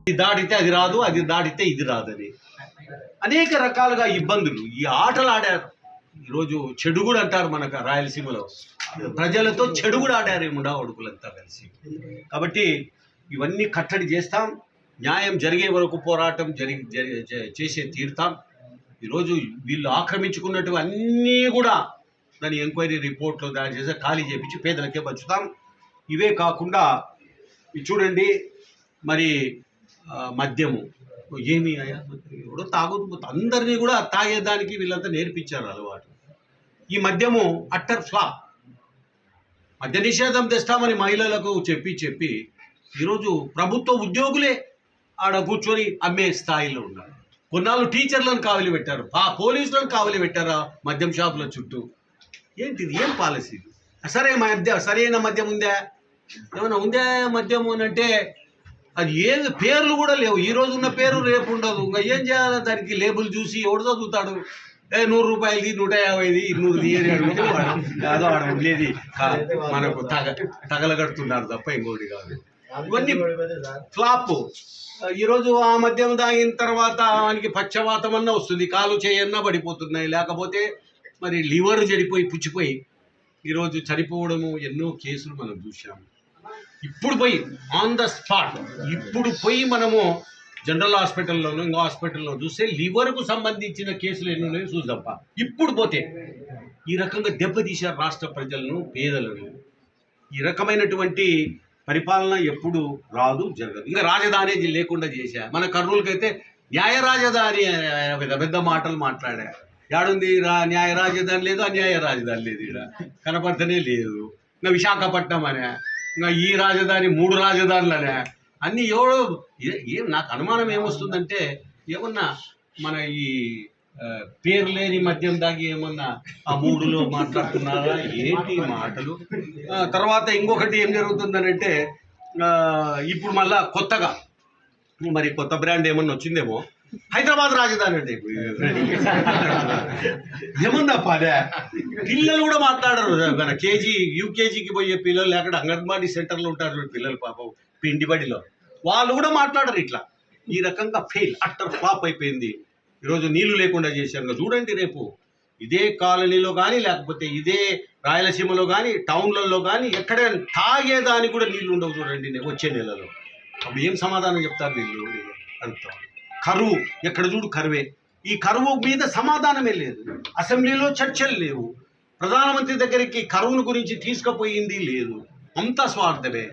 ఇది దాటితే అది రాదు, అది దాటితే ఇది రాదని అనేక రకాలుగా ఇబ్బందులు ఈ ఆటలు ఆడారు. ఈరోజు చెడుగుడు అంటారు మనకు రాయలసీమలో, ప్రజలతో చెడుగుడు ఆడారు ఈ ముండా ఒడుకులంతా కలిసి. కాబట్టి ఇవన్నీ కట్టడి చేస్తాం, న్యాయం జరిగే వరకు పోరాటం చేసే తీరుతాం. ఈరోజు వీళ్ళు ఆక్రమించుకున్నట్టు అన్నీ కూడా దాని ఎంక్వైరీ రిపోర్ట్లో తయారు చేసి ఖాళీ చేపించి పేదలకే పంచుతాం. ఇవే కాకుండా చూడండి మరి మద్యము ఏమి అయ్యా ఎవడో తాగుతూ అందరినీ కూడా తాగేదానికి వీళ్ళంతా నేర్పించారు అలవాటు. ఈ మద్యము అట్టర్ ఫ్లాప్. మద్య నిషేధం తెస్తామని మహిళలకు చెప్పి ఈరోజు ప్రభుత్వ ఉద్యోగులే ఆడ కూర్చొని అమ్మే స్థాయిలో ఉన్నారు. కొన్నాళ్ళు టీచర్లను కావలి పెట్టారు, పోలీసులను కావలి పెట్టారా మద్యం షాపుల చుట్టూ. ఏంటిది, ఏం పాలసీ? సరైన మద్యం ఉందా? ఏమైనా ఉందా మద్యము అని అంటే అది ఏమి పేర్లు కూడా లేవు. ఈ రోజు ఉన్న పేరు రేపు ఉండదు. ఇంకా ఏం చేయాలి? దానికి లేబుల్ చూసి ఎవడు చదువుతాడు? 100 రూపాయలది 150ది 200ది అని అడిగితే అదో ఆడ ఉండేది మనకు తగలగడుతున్నారు తప్ప ఇంకోటి కాదు. ఇవన్నీ ఫ్లాప్. ఈరోజు ఆ మద్యం తాగిన తర్వాత మనకి పక్షవాతం అన్న వస్తుంది, కాలు చేయన్నా పడిపోతున్నాయి, లేకపోతే మరి లివర్ చెడిపోయి పుచ్చిపోయి ఈరోజు చనిపోవడము ఎన్నో కేసులు మనం చూసాము. ఇప్పుడు పోయి ఆన్ ద స్పాట్ మనము జనరల్ హాస్పిటల్లోనూ ఇంకో హాస్పిటల్లో చూస్తే లివర్కు సంబంధించిన కేసులు ఎన్ని ఉన్నాయో చూద్దాంపా. ఇప్పుడు పోతే ఈ రకంగా దెబ్బతీశారు రాష్ట్ర ప్రజలను, పేదలను. ఈ రకమైనటువంటి పరిపాలన ఎప్పుడు రాదు, జరగదు. ఇంకా రాజధాని లేకుండా చేశారు. మన కర్నూలుకైతే న్యాయ రాజధాని పెద్ద మాటలు మాట్లాడారు. ఏడుంది న్యాయ రాజధాని లేదు, అన్యాయ రాజధాని లేదు, ఇక్కడ కనపడతనే లేదు. ఇంకా విశాఖపట్నం అనే, ఇంకా ఈ రాజధాని 3 రాజధానులనే అన్నీ ఎవడో ఏం. నాకు అనుమానం ఏమొస్తుందంటే ఏమన్నా మన ఈ పేరు లేని మద్యం దాగి ఏమన్నా ఆ 3లో మాట్లాడుతున్నారా ఏంటి మాటలు. తర్వాత ఇంకొకటి ఏం జరుగుతుందనంటే ఇప్పుడు మళ్ళా కొత్తగా మరి కొత్త బ్రాండ్ ఏమన్నా వచ్చిందేమో, హైదరాబాద్ రాజధాని అంటే ఏమన్నా పదే. పిల్లలు కూడా మాట్లాడరు. మన యూకేజీకి పోయే పిల్లలు లేకుండా అంగన్వాడీ సెంటర్లో ఉంటారు పిల్లలు, పాపం పిండిబడిలో, వాళ్ళు కూడా మాట్లాడరు. ఇట్లా ఈ రకంగా ఫెయిల్, అట్టర్ ఫ్లాప్ అయిపోయింది. ఈరోజు నీళ్లు లేకుండా చేశారు. చూడండి రేపు ఇదే కాలనీలో కానీ లేకపోతే ఇదే రాయలసీమలో కానీ టౌన్లలో కానీ ఎక్కడైనా తాగేదానికి కూడా నీళ్లు ఉండవు. చూడండి వచ్చే నెలలో అప్పుడు ఏం సమాధానం చెప్తారు వీళ్ళు? అంతా కరువు, ఎక్కడ చూడు కరువే. ఈ కరువు మీద సమాధానమే లేదు. అసెంబ్లీలో చర్చలు లేవు. ప్రధానమంత్రి దగ్గరికి కరువును గురించి తీసుకుపోయింది లేదు. అంతా స్వార్థమే.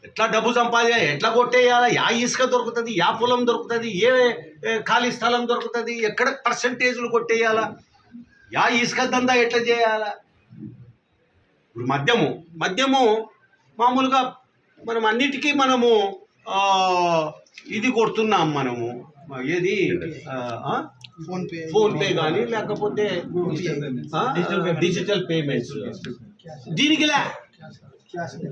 ఎట్లా డబ్బు సంపాదించాలి, ఎట్లా కొట్టేయాలా, యా ఇసుక దొరుకుతుంది, యా పొలం దొరుకుతుంది, ఏ ఖాళీ స్థలం దొరుకుతుంది, ఎక్కడ పర్సంటేజ్లు కొట్టేయాలా, యా ఇసుక దందా ఎట్లా చేయాలా. ఇప్పుడు మద్యము మామూలుగా మనం అన్నిటికీ మనము ఇది కొడుతున్నాం. మనము ఏది ఫోన్పే కానీ లేకపోతే డిజిటల్ పేమెంట్స్, దీనికి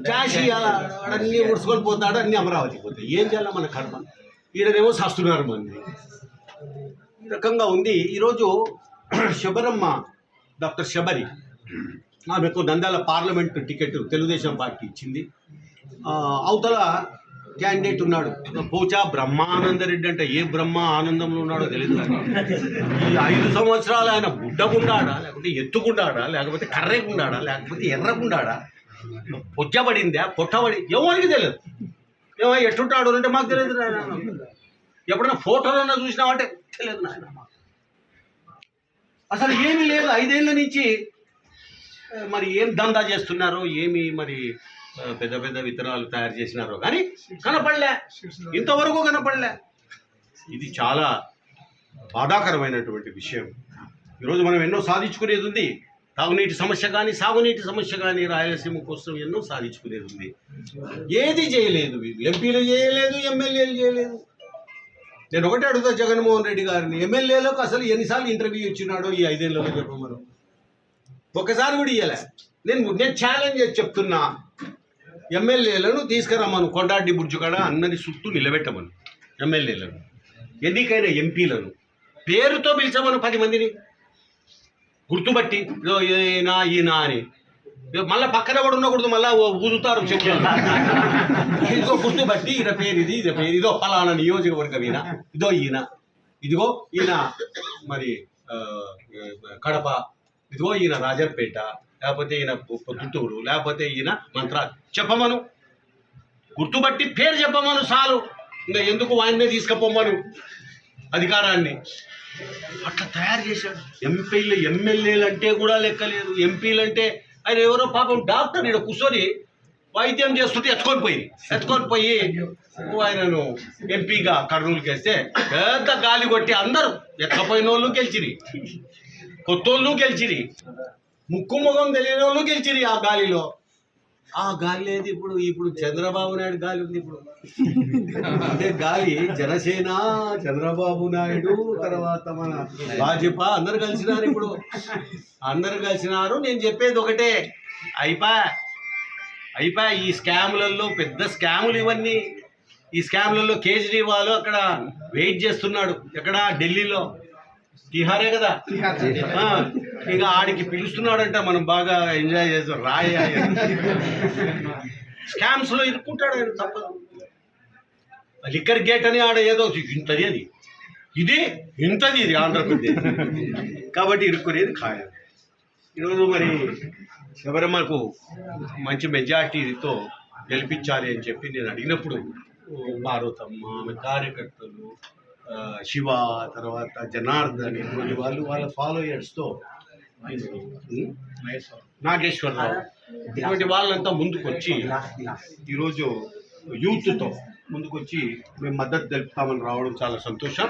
క్యాష్ ఇవ్వాలా, అన్నీ ఉడుచుకొని పోతాడు, అన్నీ అమరావతికి పోతాయి. ఏం చేయాలా మన కర్మ? ఈడనేమో సస్తున్నారు మంది. ఈ రకంగా ఉంది. ఈరోజు శబరమ్మ, డాక్టర్ శబరి, ఆమెకు Nandyal parliament ticket Telugu Desam party ఇచ్చింది. అవతల క్యాండిడేట్ ఉన్నాడు పోచా బ్రహ్మానందరెడ్డి. అంటే ఏ బ్రహ్మ ఆనందంలో ఉన్నాడో తెలియదు. ఈ 5 సంవత్సరాలు ఆయన బుడ్డగుండాడా, లేకపోతే ఎత్తుకుండాడా, లేకపోతే కర్రెగుండాడా, లేకపోతే ఎర్రగుండాడా, పొచ్చబడిందా, పొట్టబడి ఎవరికి తెలియదు. ఏమో ఎట్టుంటాడు అంటే మాకు తెలియదు. ఎప్పుడైనా ఫోటోలన్నా చూసినామంటే తెలియదు నాయన. అసలు ఏమీ లేదు. 5 ఏళ్ళ నుంచి మరి ఏం దందా చేస్తున్నారో, ఏమి మరి పెద్ద పెద్ద విత్తనాలు తయారు చేసినారో కానీ కనపడలే, ఇంతవరకు కనపడలే. ఇది చాలా బాధాకరమైనటువంటి విషయం. ఈరోజు మనం ఎన్నో సాధించుకునేది ఉంది. తాగునీటి సమస్య కానీ సాగునీటి సమస్య కానీ రాయలసీమ కోసం ఎన్నో సాధించుకునేది ఉంది. ఏది చేయలేదు. ఎంపీలు చేయలేదు, ఎమ్మెల్యేలు చేయలేదు. నేను ఒకటే అడుగుతా జగన్మోహన్ రెడ్డి గారిని, ఎమ్మెల్యేలకు అసలు ఎన్నిసార్లు ఇంటర్వ్యూ ఇచ్చినాడో ఈ 5 ఏళ్ళలో చెప్పమను. ఒకసారి కూడా ఇవ్వలే. నేను ఛాలెంజ్ చేసి చెప్తున్నా, ఎమ్మెల్యేలను తీసుకురమ్మను, కొండారెడ్డి బుర్జు కాడ అందరి చుట్టూ నిలబెట్టమను. ఎమ్మెల్యేలను, ఎన్నికైన ఎంపీలను పేరుతో పిలిచమను, 10 మందిని గుర్తుబట్టి ఈయన అని. మళ్ళీ పక్కన కూడా ఉండకూడదు, మళ్ళీ ఊదుతారు చెప్పులు. ఇదిగో గుర్తుబట్టి ఈయన పేరు ఇది, ఇదే పేరు ఇదో ఫలానా నియోజకవర్గం ఈయన, ఇదో ఈయన, ఇదిగో ఈయన మరి కడప, ఇదిగో ఈయన రాజంపేట, లేకపోతే ఈయన పుత్తూరు, లేకపోతే ఈయన మంత్రాలు చెప్పమను, గుర్తుబట్టి పేరు చెప్పమను చాలు. ఇంకా ఎందుకు వాడినే తీసుకుపోమను అధికారాన్ని. అట్లా తయారు చేశాడు. ఎంపీలు ఎమ్మెల్యేలు అంటే కూడా లెక్కలేదు. ఎంపీలు అంటే ఆయన ఎవరో పాపం డాక్టర్ ఇక్కడ కూర్చొని వైద్యం చేస్తుంటే ఎత్తుకొని పోయి ఆయనను ఎంపీగా కర్నూలుకి వేస్తే పెద్ద గాలి కొట్టి అందరూ ఎత్తపోయిన వాళ్ళు గెలిచిరి, కొత్త వాళ్ళు గెలిచిరి, ముక్కు ముఖం తెలియని వాళ్ళు గెలిచిరి. ఆ గాలిలో ఆ గాలి లేదు ఇప్పుడు చంద్రబాబు నాయుడు గాలి ఉంది. ఇప్పుడు అంటే గాలి జనసేన, చంద్రబాబు నాయుడు, తర్వాత మన భాజపా అందరు కలిసినారు. ఇప్పుడు అందరు కలిసినారు. నేను చెప్పేది ఒకటే, అయిపోయా ఈ స్కాములలో పెద్ద స్కాములు ఇవన్నీ. ఈ స్కాములలో కేజ్రీవాల్ అక్కడ వెయిట్ చేస్తున్నాడు. ఎక్కడ? ఢిల్లీలో, తిహారే కదా. ఇక ఆడికి పిలుస్తున్నాడంట, మనం బాగా ఎంజాయ్ చేస్తాం. స్కామ్స్ లో ఇరుక్కుంటాడు ఆయన, తప్పదు. లిక్కర్ గేట్ అని ఆడ ఏదో ఇంతది, అది ఇది ఇంతది, ఇది ఆంధ్రప్రదేశ్ కాబట్టి ఇరుక్కునేది ఖాయం. ఈరోజు మరి శబరిమలకు మంచి మెజార్టీతో గెలిపించాలి అని చెప్పి నేను అడిగినప్పుడు పార్వతమ్మ, ఆమె కార్యకర్తలు, శివ, తర్వాత జనార్దన్, ఇటువంటి వాళ్ళ ఫాలోయర్స్తో, నాగేశ్వరరావు, ఇటువంటి వాళ్ళంతా ముందుకొచ్చి ఈరోజు యూత్తో ముందుకొచ్చి మేము మద్దతు తెలుపుతామని రావడం చాలా సంతోషం.